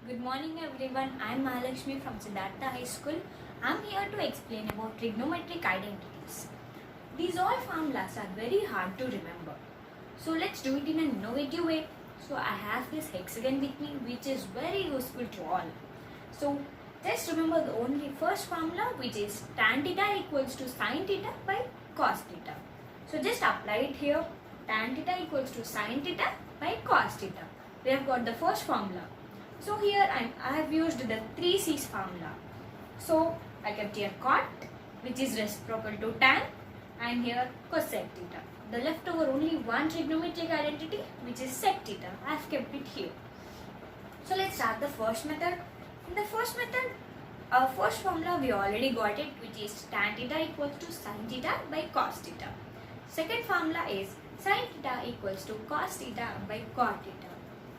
Good morning everyone. I am Mahalakshmi from Siddhartha High School. I am here to explain about trigonometric identities. These all formulas are very hard to remember. So let's do it in an innovative way. So I have this hexagon with me which is very useful to all. So just remember the only first formula, which is tan theta equals to sin theta by cos theta. So just apply it here. Tan theta equals to sin theta by cos theta. We have got the first formula. So here I have used the 3 C's formula. So I kept here cot, which is reciprocal to tan, and here cosec theta. The leftover only one trigonometric identity, which is sec theta. I have kept it here. So let's start the first method. In the first method, our first formula we already got it, which is tan theta equals to sin theta by cos theta. Second formula is sin theta equals to cos theta by cot theta.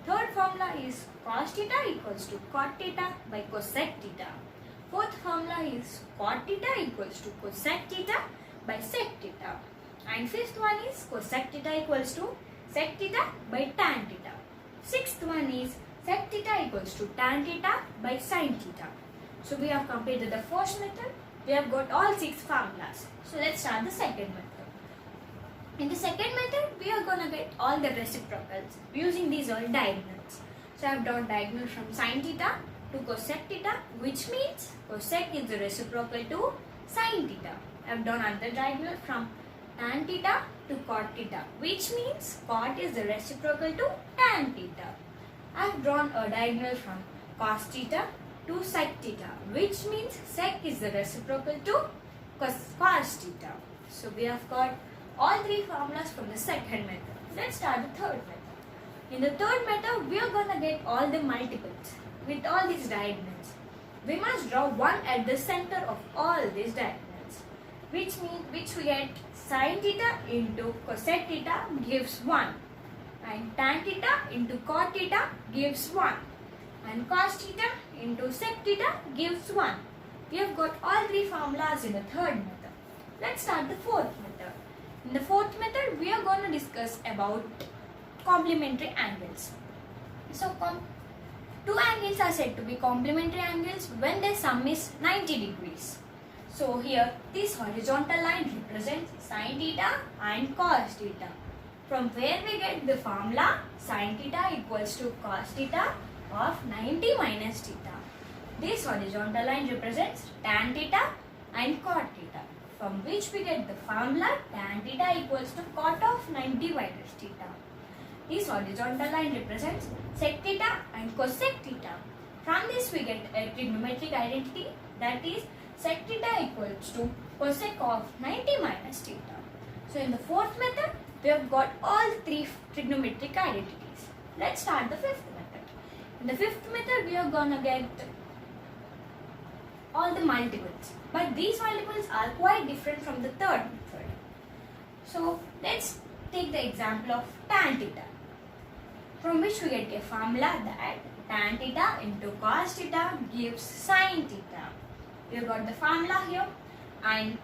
Third formula is cos theta equals to cot theta by cosec theta. Fourth formula is cot theta equals to cosec theta by sec theta. And fifth one is cosec theta equals to sec theta by tan theta. Sixth one is sec theta equals to tan theta by sin theta. So we have completed the first method. We have got all 6 formulas. So let's start the second method. In the second method, we are going to get all the reciprocals using these all diagonals. So I have drawn diagonal from sin theta to cosec theta, which means cosec is the reciprocal to sin theta. I have drawn another diagonal from tan theta to cot theta, which means cot is the reciprocal to tan theta. I have drawn a diagonal from cos theta to sec theta, which means sec is the reciprocal to cos theta. So we have got all 3 formulas from the second method. Let's start the third method. In the third method, we are going to get all the multiples with all these diagonals. We must draw one at the center of all these diagonals, which we get sin theta into cosec theta gives 1, and tan theta into cot theta gives 1, and cos theta into sec theta gives 1. We have got all 3 formulas in the third method. Let's start the fourth method. In the fourth method, we are going to discuss about complementary angles. So, 2 angles are said to be complementary angles when their sum is 90 degrees. So, here this horizontal line represents sin theta and cos theta, from where we get the formula sin theta equals to cos theta of 90 minus theta. This horizontal line represents tan theta and cot theta, from which we get the formula tan theta equals to cot of 90 minus theta. This horizontal line represents sec theta and cosec theta. From this we get a trigonometric identity, that is sec theta equals to cosec of 90 minus theta. So in the fourth method, we have got all 3 trigonometric identities. Let's start the fifth method. In the fifth method, we are gonna get all the multiples, but these multiples are quite different from the third method. So let's take the example of tan theta, from which we get a formula that tan theta into cos theta gives sin theta. We have got the formula here, and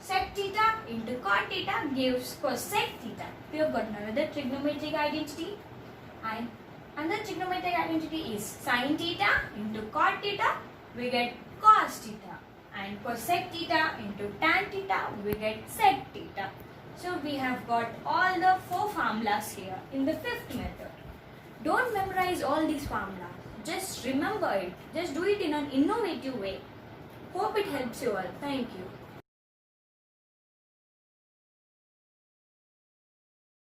sec theta into cot theta gives cosec theta. We have got another trigonometric identity, and another trigonometric identity is sin theta into cot theta, we get cos theta, and cosec theta into tan theta, we get sec theta. So we have got all the 4 formulas here in the fifth method. Don't memorize all these formulas. Just remember it. Just do it in an innovative way. Hope it helps you all. Thank you.